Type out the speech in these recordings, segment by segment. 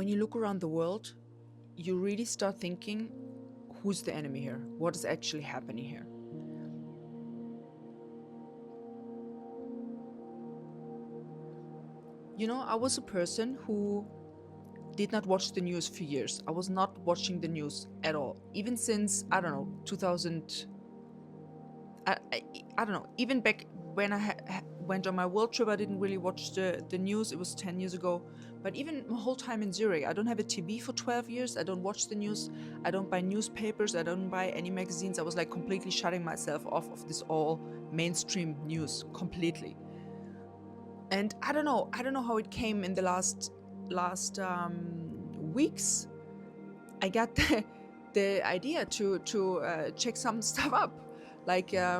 when you look around the world, you really start thinking, who's the enemy here? What is actually happening here? You know, I was a person who did not watch the news for years. I was not watching the news at all. Even since, I don't know, 2000, I don't know, even back when I went on my world trip, I didn't really watch the news. It was 10 years ago. But even my whole time in Zurich, I don't have a TV for 12 years. I don't watch the news. I don't buy newspapers. I don't buy any magazines. I was like completely shutting myself off of this all mainstream news completely. And I don't know how it came in the last weeks. I got the idea to check some stuff up, like I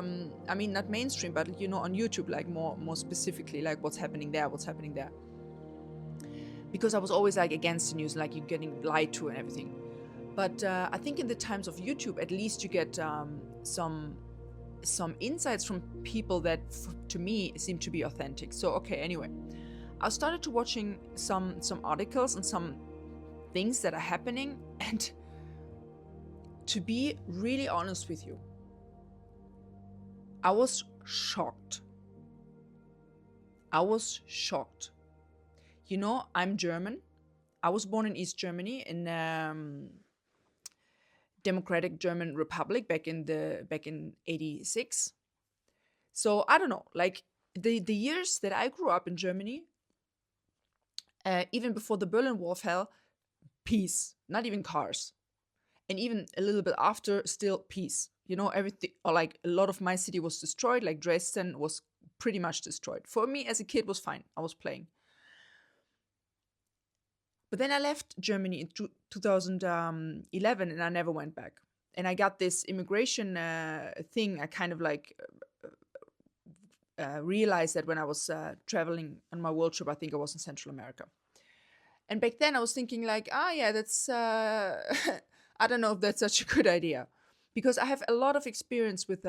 mean, not mainstream, but you know, on YouTube, like more specifically, like what's happening there, because I was always like against the news, like you're getting lied to and everything. But I think in the times of YouTube, at least you get some insights from people that to me seem to be authentic. So okay, anyway, I started to watching some articles and some things that are happening, and to be really honest with you, I was shocked. You know, I'm German. I was born in East Germany, in Democratic German Republic, back in '86. So I don't know, like the years that I grew up in Germany, even before the Berlin Wall fell, peace, not even cars. And even a little bit after, still peace. You know, everything, or like a lot of my city was destroyed, like Dresden was pretty much destroyed. For me as a kid, was fine. I was playing. But then I left Germany in 2011, and I never went back. And I got this immigration thing. I kind of like realized that when I was traveling on my world trip. I think I was in Central America. And back then I was thinking like, yeah, that's, I don't know if that's such a good idea. Because I have a lot of experience with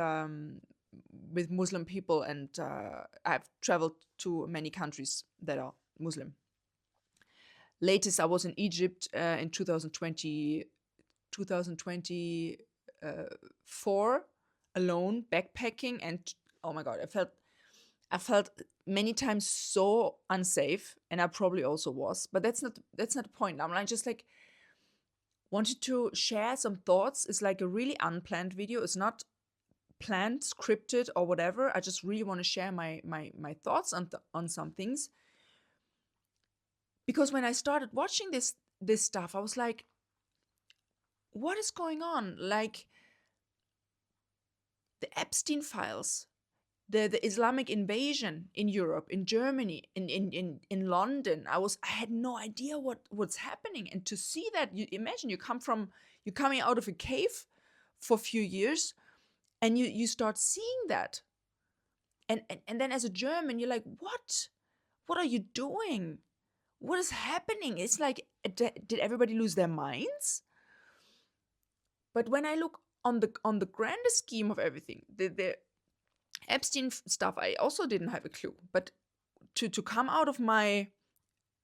Muslim people, and I've traveled to many countries that are Muslim. Latest, I was in Egypt in 2024 alone, backpacking, and oh my God, I felt many times so unsafe, and I probably also was. But that's not the point. I'm like just like wanted to share some thoughts. It's like a really unplanned video. It's not planned, scripted, or whatever. I just really want to share my thoughts on some things. Because when I started watching this stuff, I was like, what is going on? Like the Epstein files, the Islamic invasion in Europe, in Germany, in London. I had no idea what's happening. And to see that, you imagine you're coming out of a cave for a few years, and you start seeing that. And then as a German, you're like, what are you doing? What is happening? It's like, did everybody lose their minds? But when I look on the grander scheme of everything, the Epstein stuff, I also didn't have a clue. But to come out of my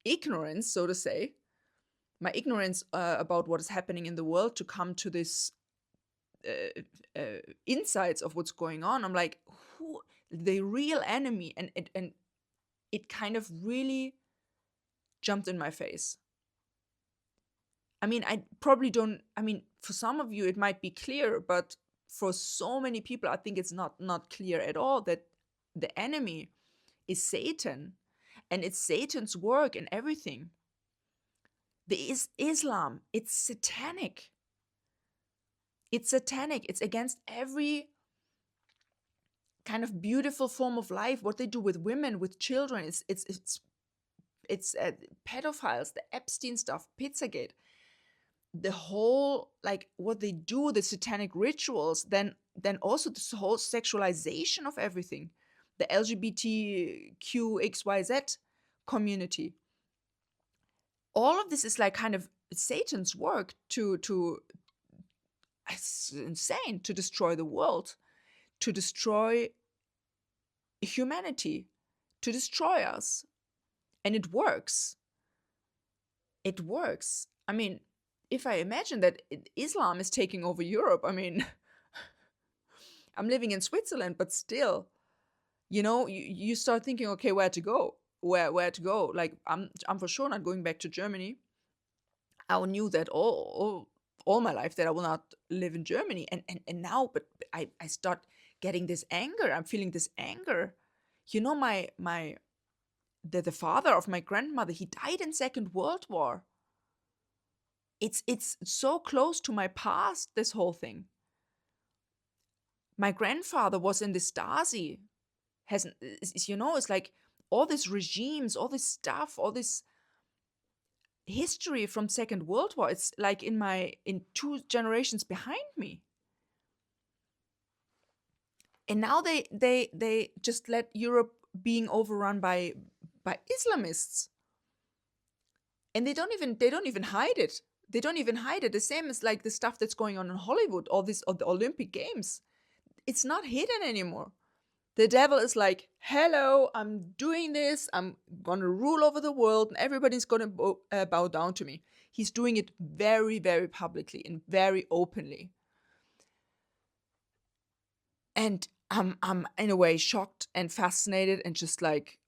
ignorance, so to say, my ignorance about what is happening in the world, to come to this insights of what's going on, I'm like, who the real enemy? And it kind of really jumped in my face. I mean, I probably don't, I mean, for some of you it might be clear, but for so many people, I think it's not clear at all that the enemy is Satan, and it's Satan's work and everything. Islam, it's satanic. It's satanic. It's against every kind of beautiful form of life. What they do with women, with children, it's pedophiles, the Epstein stuff, Pizzagate, the whole, like what they do, the satanic rituals, then also this whole sexualization of everything, the LGBTQXYZ community. All of this is like kind of Satan's work to it's insane, to destroy the world, to destroy humanity, to destroy us. And it works. it works. I mean, if I imagine that Islam is taking over Europe, I mean, I'm living in Switzerland, but still, you start thinking, okay, where to go? Where to go? Like, I'm for sure not going back to Germany. I knew that all my life that I will not live in Germany. And now, but I start getting this anger. I'm feeling this anger. The father of my grandmother, he died in Second World War. It's so close to my past, this whole thing. My grandfather was in the Stasi. It's like all these regimes, all this stuff, all this history from Second World War. It's like in two generations behind me. And now they just let Europe being overrun by Islamists. And they don't even hide it. They don't even hide it. The same as like the stuff that's going on in Hollywood, all the Olympic Games. It's not hidden anymore. The devil is like, hello, I'm doing this. I'm going to rule over the world and everybody's going to bow down to me. He's doing it very, very publicly and very openly. And I'm in a way shocked and fascinated and just like,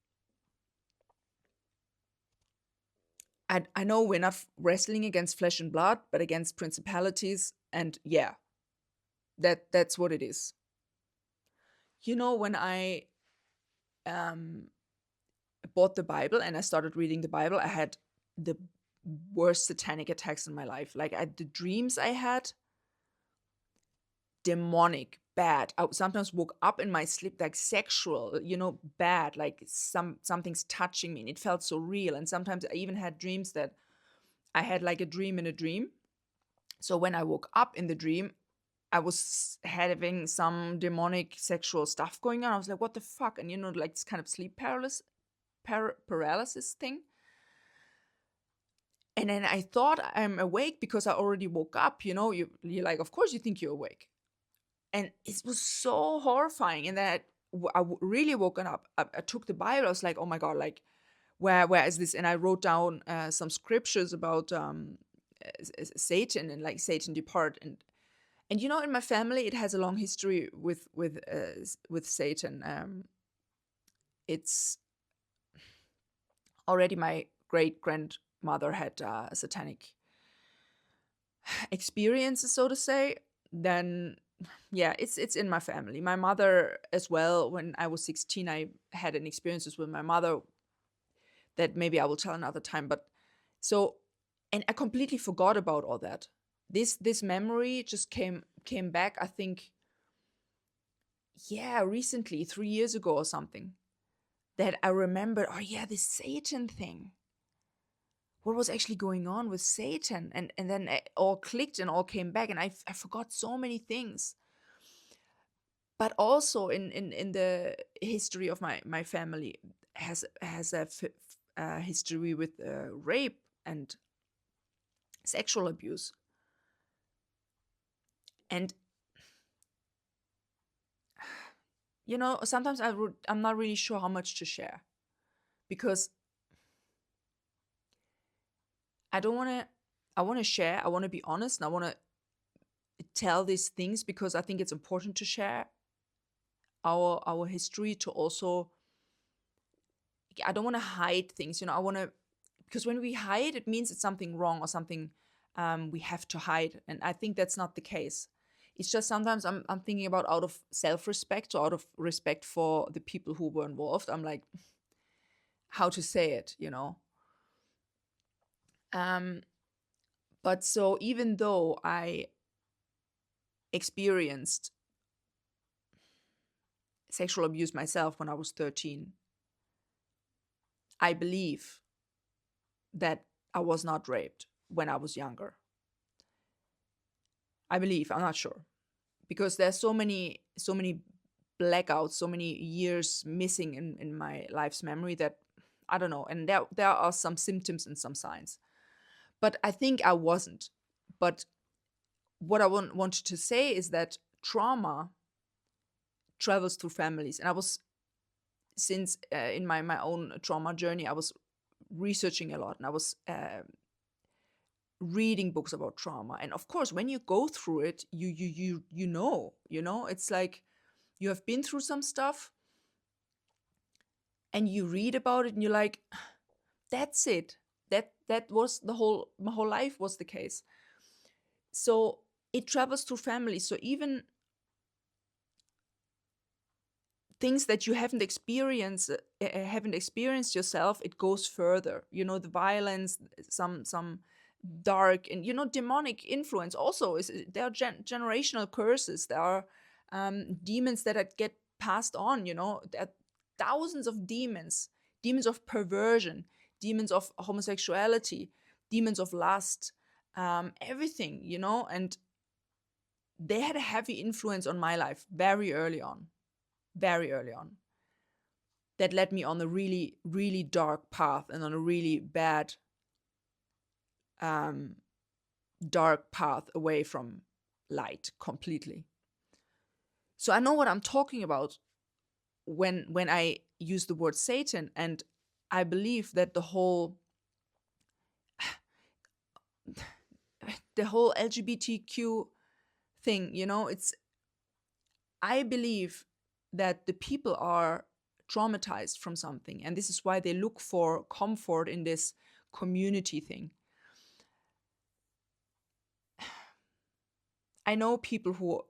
I know we're not wrestling against flesh and blood, but against principalities. And yeah, that's what it is. When I um, bought the Bible and I started reading the Bible, I had the worst satanic attacks in my life. Like the dreams I had, demonic, bad. I sometimes woke up in my sleep like sexual, bad, like something's touching me, and it felt so real. And sometimes I even had dreams that I had like a dream in a dream. So when I woke up in the dream, I was having some demonic sexual stuff going on. I was like, what the fuck? And like this kind of sleep paralysis thing. And then I thought I'm awake because I already woke up. You're like, of course you think you're awake. And it was so horrifying. And then I really woken up. I took the Bible. I was like, oh my God, like, where is this? And I wrote down some scriptures about Satan and like Satan depart. And in my family, it has a long history with Satan. It's already my great grandmother had satanic experiences, so to say. Then yeah, it's in my family. My mother as well. When I was 16, I had an experiences with my mother that maybe I will tell another time. But so, and I completely forgot about all that. This memory just came back, I think, yeah, recently, 3 years ago or something, that I remembered, oh yeah, this Satan thing. What was actually going on with Satan? And then it all clicked and all came back, and I forgot so many things. But also in the history of my family has a history with rape and sexual abuse. And sometimes I'm not really sure how much to share, because I want to share, I want to be honest, and I want to tell these things because I think it's important to share our history, to also, I don't want to hide things, I want to, because when we hide, it means it's something wrong or something we have to hide. And I think that's not the case. It's just sometimes I'm thinking about, out of self-respect or out of respect for the people who were involved, I'm like, how to say it, But so even though I experienced sexual abuse myself when I was 13, I believe that I was not raped when I was younger. I believe, I'm not sure, because there's so many blackouts, so many years missing in my life's memory that I don't know. And there are some symptoms and some signs, but I think I wasn't. But what I wanted to say is that trauma travels through families. And I was, since in my own trauma journey, I was researching a lot, and I was reading books about trauma. And of course, when you go through it, you know, it's like you have been through some stuff and you read about it and you're like, that's it. That was the whole my whole life was the case. So it travels through family. So even things that you haven't experienced yourself, it goes further. You know, the violence, some dark and demonic influence also is there are generational curses. There are demons that get passed on. There are thousands of demons of perversion, demons of homosexuality, demons of lust, everything. And they had a heavy influence on my life very early on, that led me on a really, really dark path and on a really bad, dark path away from light completely. So I know what I'm talking about when I use the word Satan, and I believe that the whole LGBTQ thing, I believe that the people are traumatized from something, and this is why they look for comfort in this community thing. I know people who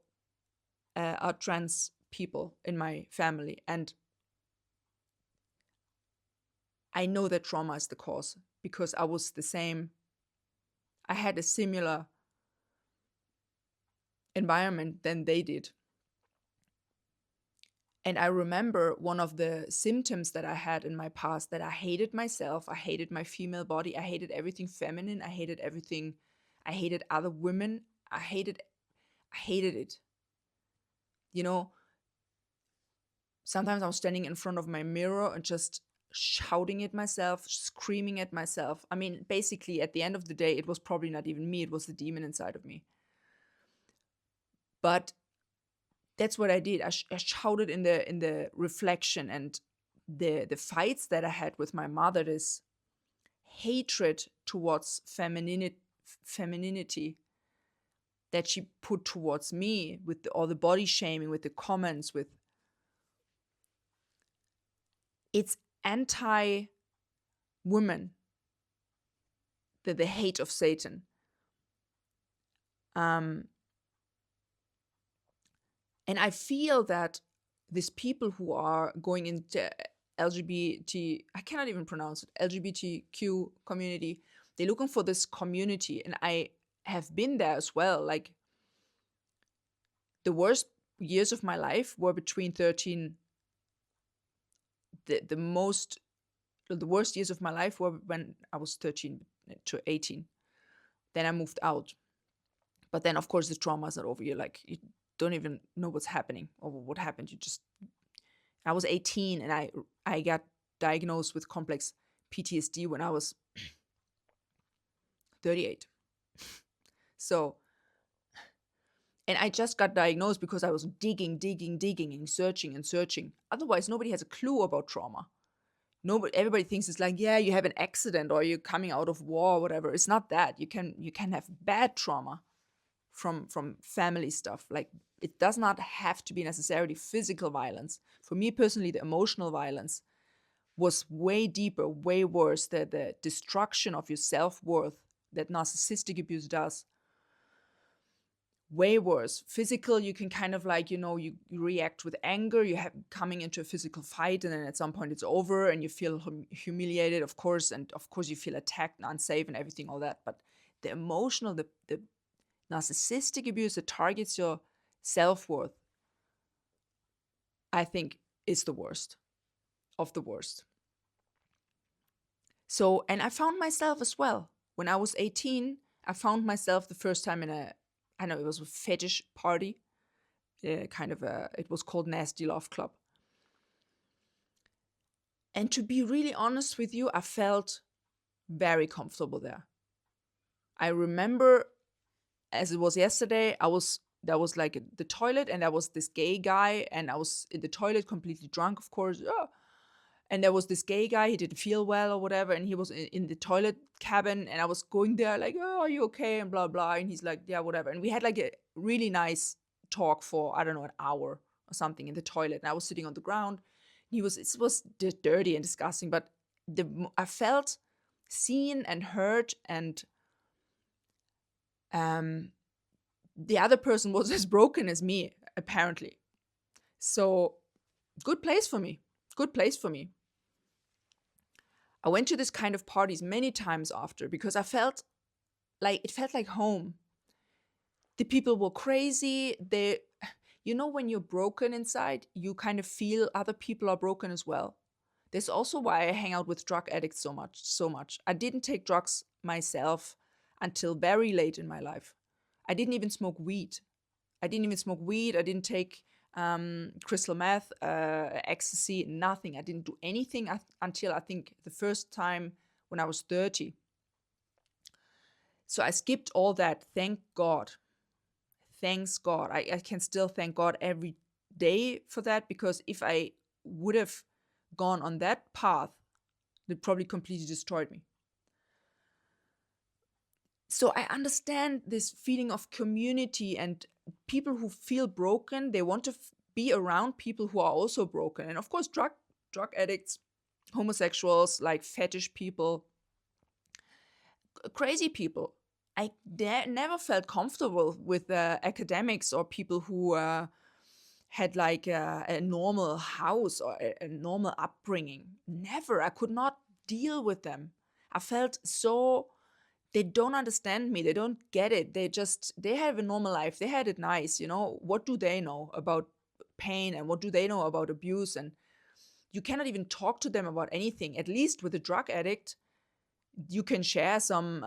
are trans people in my family, and I know that trauma is the cause because I was the same. I had a similar environment than they did. And I remember one of the symptoms that I had in my past, that I hated myself, I hated my female body, I hated everything feminine, I hated everything, I hated other women, I hated it. Sometimes I was standing in front of my mirror and just shouting at myself, screaming at myself. I mean, basically, at the end of the day, it was probably not even me, it was the demon inside of me. But that's what I did. I shouted in the reflection, and the fights that I had with my mother, this hatred towards femininity that she put towards me, with all the body shaming, with the comments, with it's anti-woman, the hate of Satan. And I feel that these people who are going into LGBT, I cannot even pronounce it, LGBTQ community, they're looking for this community. And I have been there as well. Like, the worst years of my life were between 13. The worst years of my life were when I was 13 to 18. Then I moved out. But then, of course, the trauma is not over. You don't even know what's happening or what happened. I was 18 and I got diagnosed with complex PTSD when I was 38. So, and I just got diagnosed because I was digging and searching. Otherwise, nobody has a clue about trauma. Everybody thinks it's like, yeah, you have an accident or you're coming out of war or whatever. It's not that. You can have bad trauma from family stuff. Like, it does not have to be necessarily physical violence. For me personally, the emotional violence was way deeper, way worse. The destruction of your self-worth that narcissistic abuse does, way worse. Physical, you can kind of you react with anger, you have coming into a physical fight, and then at some point it's over and you feel humiliated, of course, and of course you feel attacked and unsafe and everything, all that. But the emotional, the narcissistic abuse that targets your self-worth, I think, is the worst of the worst. So, and I found myself as well. When I was 18, I found myself the first time in it was a fetish party. It was called Nasty Love Club. And to be really honest with you, I felt very comfortable there. I remember, as it was yesterday, there was like the toilet, and there was this gay guy, and I was in the toilet completely drunk, of course. And there was this gay guy, he didn't feel well or whatever, and he was in the toilet cabin, and I was going there like, oh, are you okay, and blah blah, and he's like, yeah, whatever. And we had like a really nice talk for, I don't know, an hour or something in the toilet, and I was sitting on the ground. It was dirty and disgusting, but I felt seen and heard, and um the other person was as broken as me, apparently. So good place for me. Good place for me. I went to this kind of parties many times after because I felt like it felt like home. The people were crazy. When you're broken inside, you kind of feel other people are broken as well. That's also why I hang out with drug addicts so much, so much. I didn't take drugs myself until very late in my life. I didn't even smoke weed. I didn't even smoke weed. I didn't take crystal meth, ecstasy, nothing. I didn't do anything until I think the first time when I was 30. So I skipped all that. Thank God. Thanks God. I can still thank God every day for that, because if I would have gone on that path, it probably completely destroyed me. So I understand this feeling of community, and people who feel broken, they want to be around people who are also broken. And of course, drug addicts, homosexuals, like fetish people, crazy people. I never felt comfortable with academics or people who had like a normal house or a normal upbringing. Never. I could not deal with them. I felt so, they don't understand me. They don't get it. They have a normal life. They had it nice. What do they know about pain, and what do they know about abuse? And you cannot even talk to them about anything. At least with a drug addict, you can share some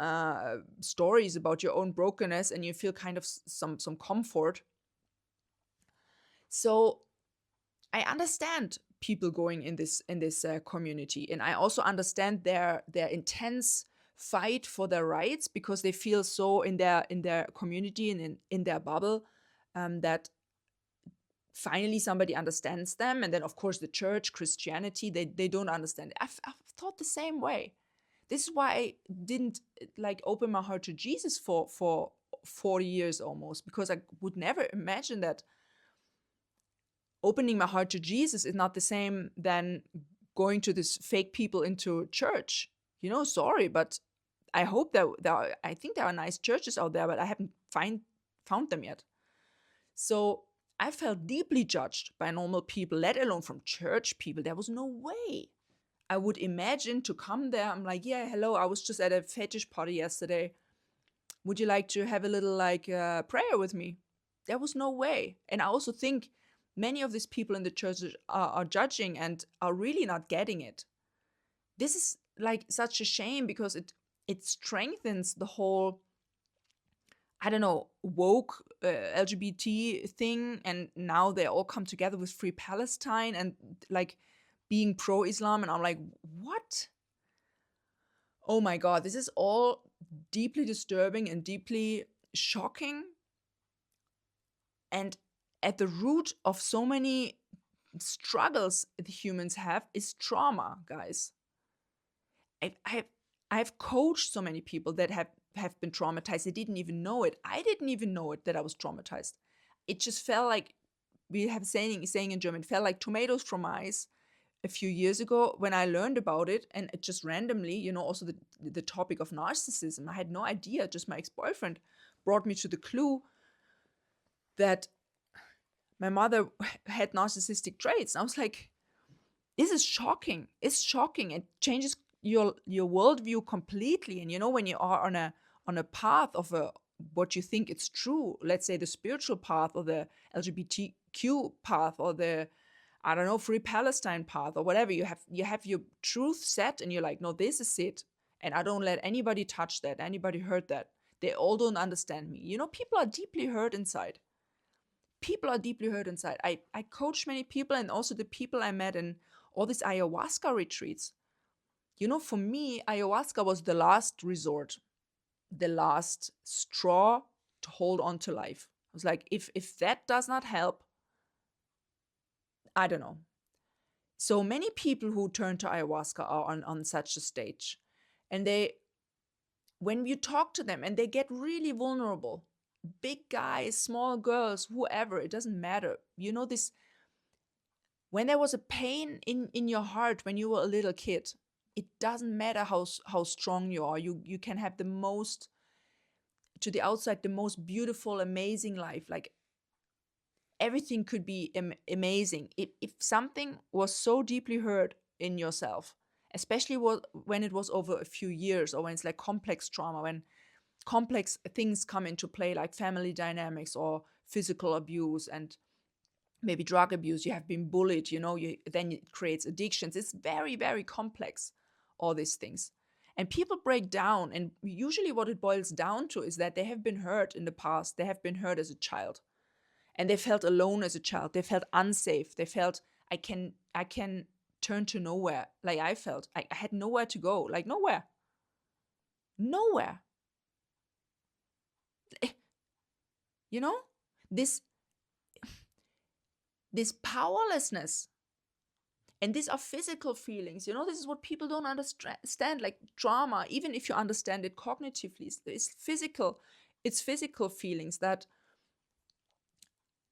stories about your own brokenness, and you feel kind of some comfort. So I understand people going in this community, and I also understand their intense fight for their rights, because they feel so in their community and in their bubble, that finally somebody understands them. And then of course the church, Christianity, they don't understand it. I've thought the same way. This is why I didn't like open my heart to Jesus for 40 years almost, because I would never imagine that opening my heart to Jesus is not the same than going to this fake people into church. Sorry, but I hope that I think there are nice churches out there, but I haven't found them yet. So I felt deeply judged by normal people, let alone from church people. There was no way I would imagine to come there. I'm like, yeah, hello, I was just at a fetish party yesterday. Would you like to have a little prayer with me? There was no way. And I also think many of these people in the churches are judging and are really not getting it. This is like such a shame, because it strengthens the whole, I don't know, woke LGBT thing. And now they all come together with Free Palestine and like being pro-Islam. And I'm like, what? Oh my God, this is all deeply disturbing and deeply shocking. And at the root of so many struggles the humans have is trauma, guys. I've coached so many people that have been traumatized. They didn't even know it. I didn't even know it, that I was traumatized. It just felt like, we have saying in German, it felt like tomatoes from eyes a few years ago when I learned about it. And it just randomly, also the topic of narcissism. I had no idea. Just my ex-boyfriend brought me to the clue that my mother had narcissistic traits. And I was like, this is shocking. It's shocking. It changes your worldview completely. And when you are on a path of what you think it's true, let's say the spiritual path or the LGBTQ path or the, I don't know, Free Palestine path or whatever, you have your truth set, and you're like, no, this is it. And I don't let anybody touch that, anybody hurt that. They all don't understand me. People are deeply hurt inside. People are deeply hurt inside. I coach many people, and also the people I met in all these ayahuasca retreats. For me, ayahuasca was the last resort, the last straw to hold on to life. I was like, if that does not help, I don't know. So many people who turn to ayahuasca are on such a stage. And when you talk to them and they get really vulnerable, big guys, small girls, whoever, it doesn't matter. This, when there was a pain in your heart when you were a little kid, it doesn't matter how strong you are. You can have the most, to the outside, the most beautiful, amazing life. Like everything could be amazing. If something was so deeply hurt in yourself, especially when it was over a few years, or when it's like complex trauma, when complex things come into play, like family dynamics or physical abuse and maybe drug abuse, you have been bullied, then it creates addictions. It's very, very complex, all these things. And people break down. And usually what it boils down to is that they have been hurt in the past. They have been hurt as a child. And they felt alone as a child. They felt unsafe. They felt, I can turn to nowhere. Like I felt. I had nowhere to go. Like nowhere. Nowhere. You know? This this powerlessness. And these are physical feelings. This is what people don't understand. Like trauma, even if you understand it cognitively, it's physical feelings that.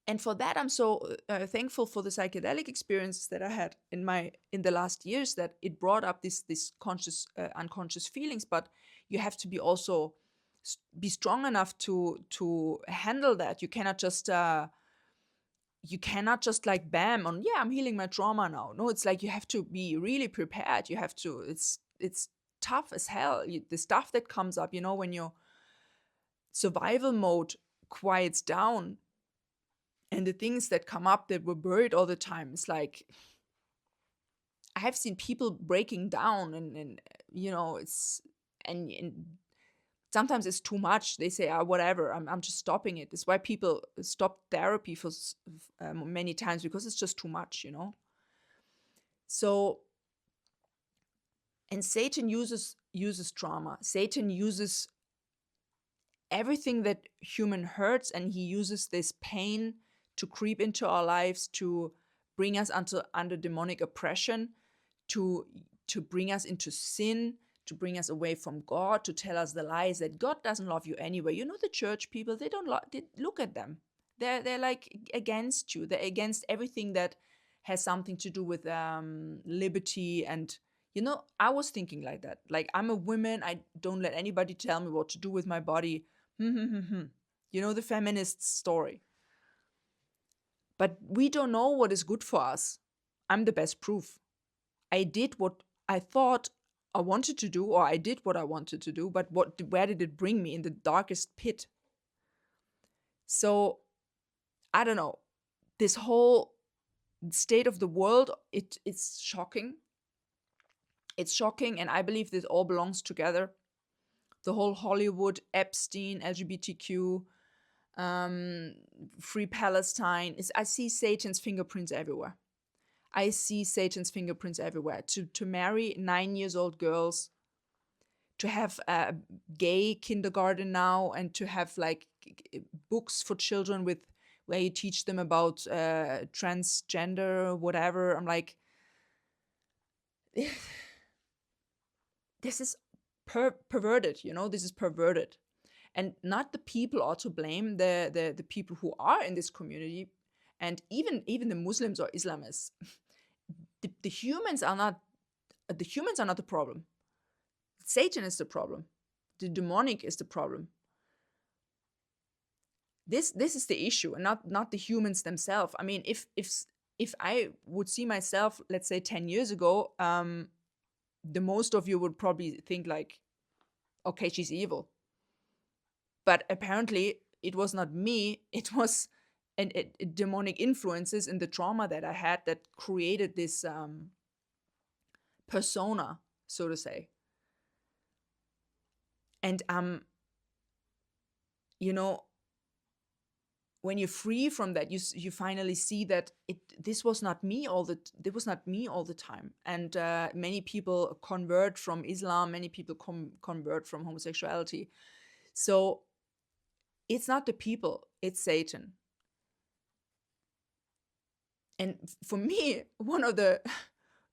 And for that, I'm so thankful for the psychedelic experiences that I had in the last years, that it brought up this conscious, unconscious feelings. But you have to be also be strong enough to handle that. You cannot just like bam on, yeah, I'm healing my trauma now. No, it's like you have to be really prepared. It's tough as hell. The stuff that comes up, when your survival mode quiets down, and the things that come up that were buried all the time, it's like I have seen people breaking down, and and sometimes it's too much. They say, whatever, I'm just stopping it. It's why people stop therapy for many times, because it's just too much. So, and Satan uses trauma. Satan uses everything that human hurts, and he uses this pain to creep into our lives, to bring us under demonic oppression, to bring us into sin, to bring us away from God, to tell us the lies that God doesn't love you anyway. The church people, they don't look at them. They're like against you. They're against everything that has something to do with liberty. And I was thinking like that. Like, I'm a woman. I don't let anybody tell me what to do with my body. The feminist story. But we don't know what is good for us. I'm the best proof. I did what I thought I wanted to do, or I did what I wanted to do, but where did it bring me? In the darkest pit. So, I don't know. This whole state of the world, it's shocking. It's shocking, and I believe this all belongs together. The whole Hollywood, Epstein, LGBTQ, Free Palestine. I see Satan's fingerprints everywhere. I see Satan's fingerprints everywhere. To marry 9-year-old girls, to have a gay kindergarten now, and to have like books for children where you teach them about transgender, whatever. I'm like, this is perverted. This is perverted. And not the people are to blame, the people who are in this community, and even the Muslims or Islamists. The humans are not the problem. Satan is the problem. The demonic is the problem. This is the issue, and not the humans themselves. I mean, if I would see myself, let's say 10 years ago, the most of you would probably think like, okay, she's evil. But apparently it was not me. It was demonic influences in the trauma that I had that created this persona, so to say. And when you're free from that, you finally see that this was not me all the time. And many people convert from Islam. Many people convert from homosexuality. So it's not the people, it's Satan. And for me, one of the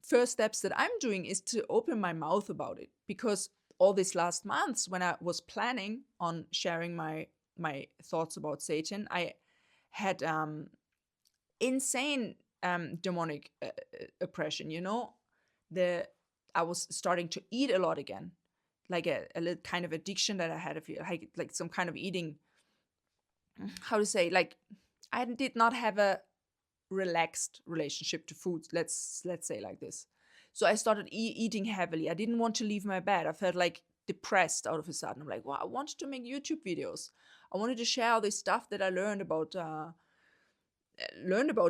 first steps that I'm doing is to open my mouth about it, because all these last months when I was planning on sharing my thoughts about Satan, I had insane demonic oppression. I was starting to eat a lot again, like a little kind of addiction that I had, like some kind of eating. How to say, like, I did not have a relaxed relationship to food. Let's say like this. So I started eating heavily. I didn't want to leave my bed. I felt like depressed out of a sudden. I'm like, well, I wanted to make YouTube videos. I wanted to share all this stuff that I learned about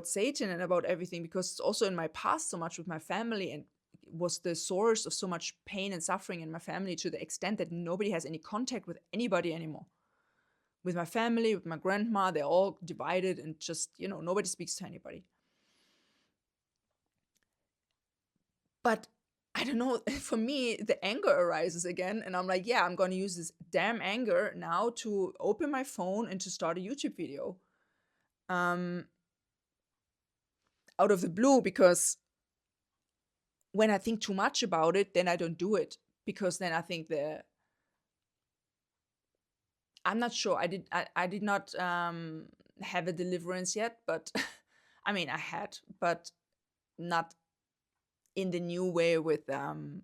Satan and about everything, because it's also in my past so much with my family, and was the source of so much pain and suffering in my family, to the extent that nobody has any contact with anybody anymore. With my family, with my grandma, they're all divided, and just, nobody speaks to anybody. But I don't know, for me, the anger arises again, and I'm like, yeah, I'm going to use this damn anger now to open my phone and to start a YouTube video. Out of the blue, because when I think too much about it, then I don't do it, because then I think I'm not sure. I did not have a deliverance yet, but I mean, I had, but not in the new way with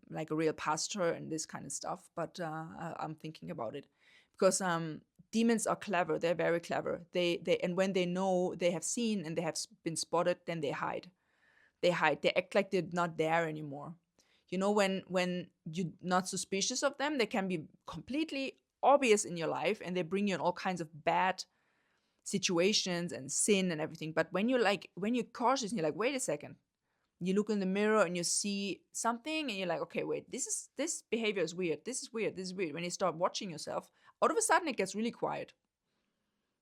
like a real pastor and this kind of stuff. But I'm thinking about it, because demons are clever. They're very clever. And when they know they have seen and they have been spotted, then they hide. They act like they're not there anymore. When you're not suspicious of them, they can be completely obvious in your life, and they bring you in all kinds of bad situations and sin and everything. But when you're cautious and you're like, wait a second, you look in the mirror and you see something and you're like, okay, wait, this behavior is weird. This is weird. When you start watching yourself, all of a sudden it gets really quiet,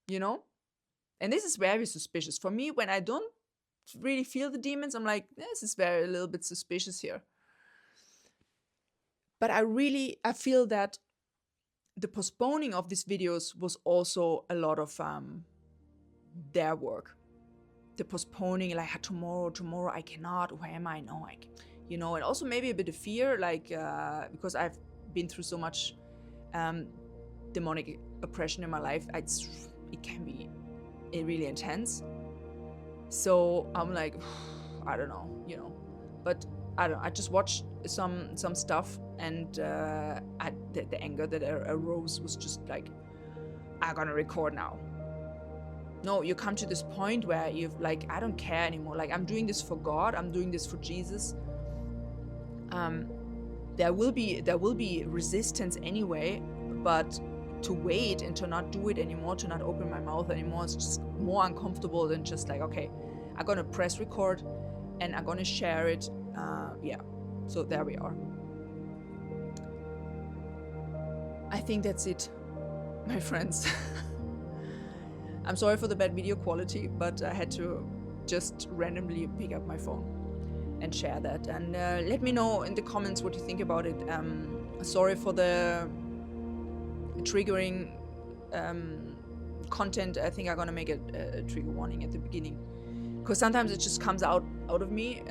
and this is very suspicious for me. When I don't really feel the demons, I'm like, this is a little bit suspicious here. But I feel that the postponing of these videos was also a lot of their work. The postponing, like, tomorrow I cannot, where am I? No, and also maybe a bit of fear, like, because I've been through so much demonic oppression in my life, it can be really intense. So I'm like, I don't know, but I just watched some stuff, and the anger that arose was just like, I'm gonna record now. No, you come to this point where you've like, I don't care anymore. Like, I'm doing this for God. I'm doing this for Jesus. There will be resistance anyway, but to wait and to not do it anymore, to not open my mouth anymore, is just more uncomfortable than just like, okay, I'm gonna press record and I'm gonna share it. So there we are. I think that's it, my friends. I'm sorry for the bad video quality, but I had to just randomly pick up my phone and share that. And let me know in the comments what you think about it. Sorry for the triggering content. I think I'm gonna make a trigger warning at the beginning, because sometimes it just comes out of me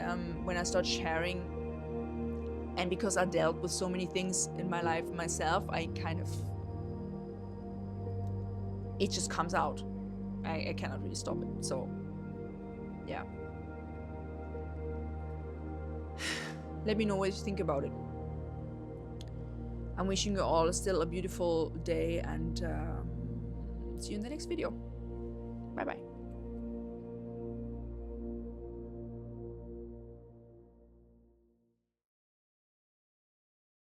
when I start sharing. And because I dealt with so many things in my life myself, it just comes out. I cannot really stop it. So, yeah. Let me know what you think about it. I'm wishing you all still a beautiful day, and see you in the next video. Bye bye.